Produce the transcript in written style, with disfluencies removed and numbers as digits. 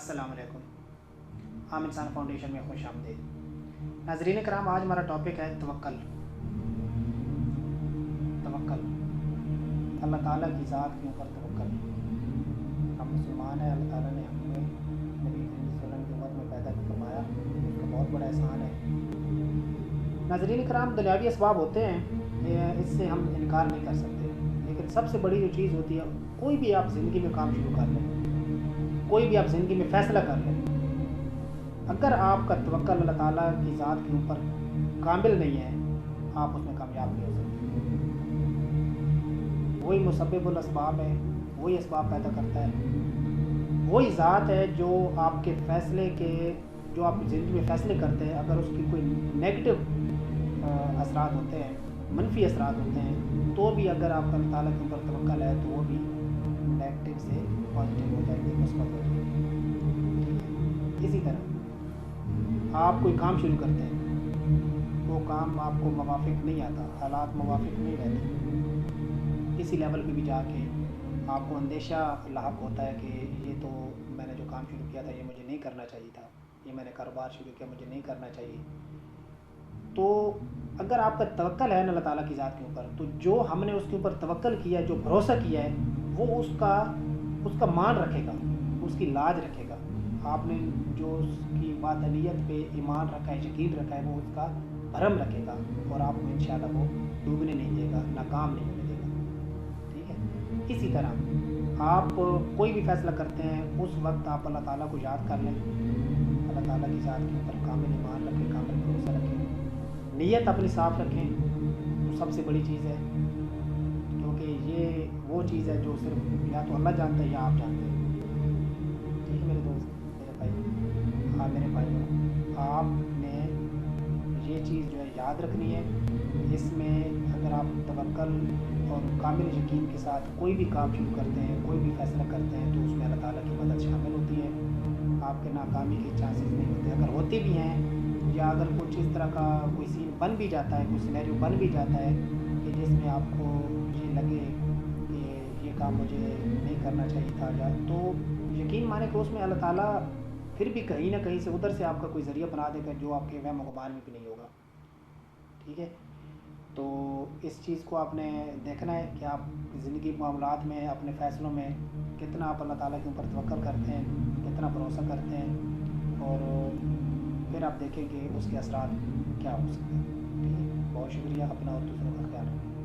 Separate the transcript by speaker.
Speaker 1: अस्सलाम वालेकुम। आम इंसान फाउंडेशन में खुश आमदीद। नाज़रीन कराम, आज हमारा टॉपिक है तवक्कल। तवक्कल, अल्लाह ताला की ज़ात के ऊपर तवक्कल। हम मुसलमान हैं, अल्लाह ताला ने हमें नबी वसल्लम की उम्मत में पैदा फरमाया, उसका बहुत बड़ा एहसान है। नाज़रीन कराम, दुनियावी असबाब होते हैं, इससे हम इनकार नहीं कर सकते, लेकिन सबसे बड़ी जो चीज़ होती है, कोई भी आप ज़िंदगी में काम शुरू कर लें, कोई भी आप ज़िंदगी में फ़ैसला कर लें, अगर आपका तवक्कल अल्लाह ताला की ज़ात के ऊपर कामिल नहीं है, आप उसमें कामयाब नहीं हो सकते। वही मुसब्बिबुल अस्बाब है, वही असबाब पैदा करता है, वही ज़ात है जो आपके फ़ैसले के, जो आप ज़िंदगी में फ़ैसले करते हैं, अगर उसकी कोई नेगेटिव असरात होते हैं, मनफी असरात होते हैं, तो भी अगर आपका अल्लाह ताला के ऊपर तवक्कल है तो वो भी नेगेटिव से पॉजिटिव हो जाएंगे, मुस्बत हो जाएंगे। इसी तरह आप कोई काम शुरू करते हैं, वो काम आपको मुवाफ़िक नहीं आता, हालात मुवाफ़िक नहीं रहते, इसी लेवल पे भी जाके आपको अंदेशा लाहक होता है कि ये तो मैंने जो काम शुरू किया था ये मुझे नहीं करना चाहिए था, ये मैंने कारोबार शुरू किया मुझे नहीं करना चाहिए। तो अगर आपका तवक्कल है अल्लाह ताला की ज़ात के ऊपर, तो जो हमने उसके ऊपर तवक्कल किया है, जो भरोसा किया है, वो उसका मान रखेगा, उसकी लाज रखेगा। आपने जो उसकी वादनीयत पे ईमान रखा है, यकीन रखा है, वो उसका भरम रखेगा और आपको इंशाअल्लाह वो डूबने नहीं देगा, नाकाम नहीं होने देगा। ठीक है। इसी तरह आप कोई भी फ़ैसला करते हैं, उस वक्त आप अल्लाह ताला को याद कर लें, अल्लाह ताला की ज़ात के ऊपर कामिल ईमान रखें, कामिल भरोसा रखें, नीयत अपनी साफ़ रखें, तो सबसे बड़ी चीज़ है, क्योंकि ये वो चीज़ है जो सिर्फ या तो अल्लाह जानता है या आप जानते हैं। ठीक है मेरे दोस्त, मेरे भाई, हाँ मेरे भाइयों, आपने ये चीज़ जो है याद रखनी है। इसमें अगर आप तवक्कल और कामिल यकीन के साथ कोई भी काम शुरू करते हैं, कोई भी फ़ैसला करते हैं, तो उसमें अल्लाह ताला की मदद शामिल होती है। आपके नाकामी के चांसेस नहीं होते, अगर होते भी हैं या अगर कुछ इस तरह का कोई सीन बन भी जाता है, कोई सिनेरियो बन भी जाता है कि जिसमें आपको ये लगे कि ये काम मुझे नहीं करना चाहिए था, या तो यकीन माने कि उसमें अल्लाह ताला फिर भी कहीं ना कहीं से उधर से आपका कोई ज़रिया बना देगा जो आपके वहम गुमान में भी नहीं होगा। ठीक है। तो इस चीज़ को आपने देखना है कि आप ज़िंदगी मामलात में, अपने फ़ैसलों में कितना आप अल्लाह ताला के ऊपर तवक्कल करते हैं, कितना भरोसा करते हैं, और फिर आप देखें कि उसके असरात क्या हो सकते हैं। ठीक है। बहुत शुक्रिया, अपना और दूसरों का ख्याल रखें।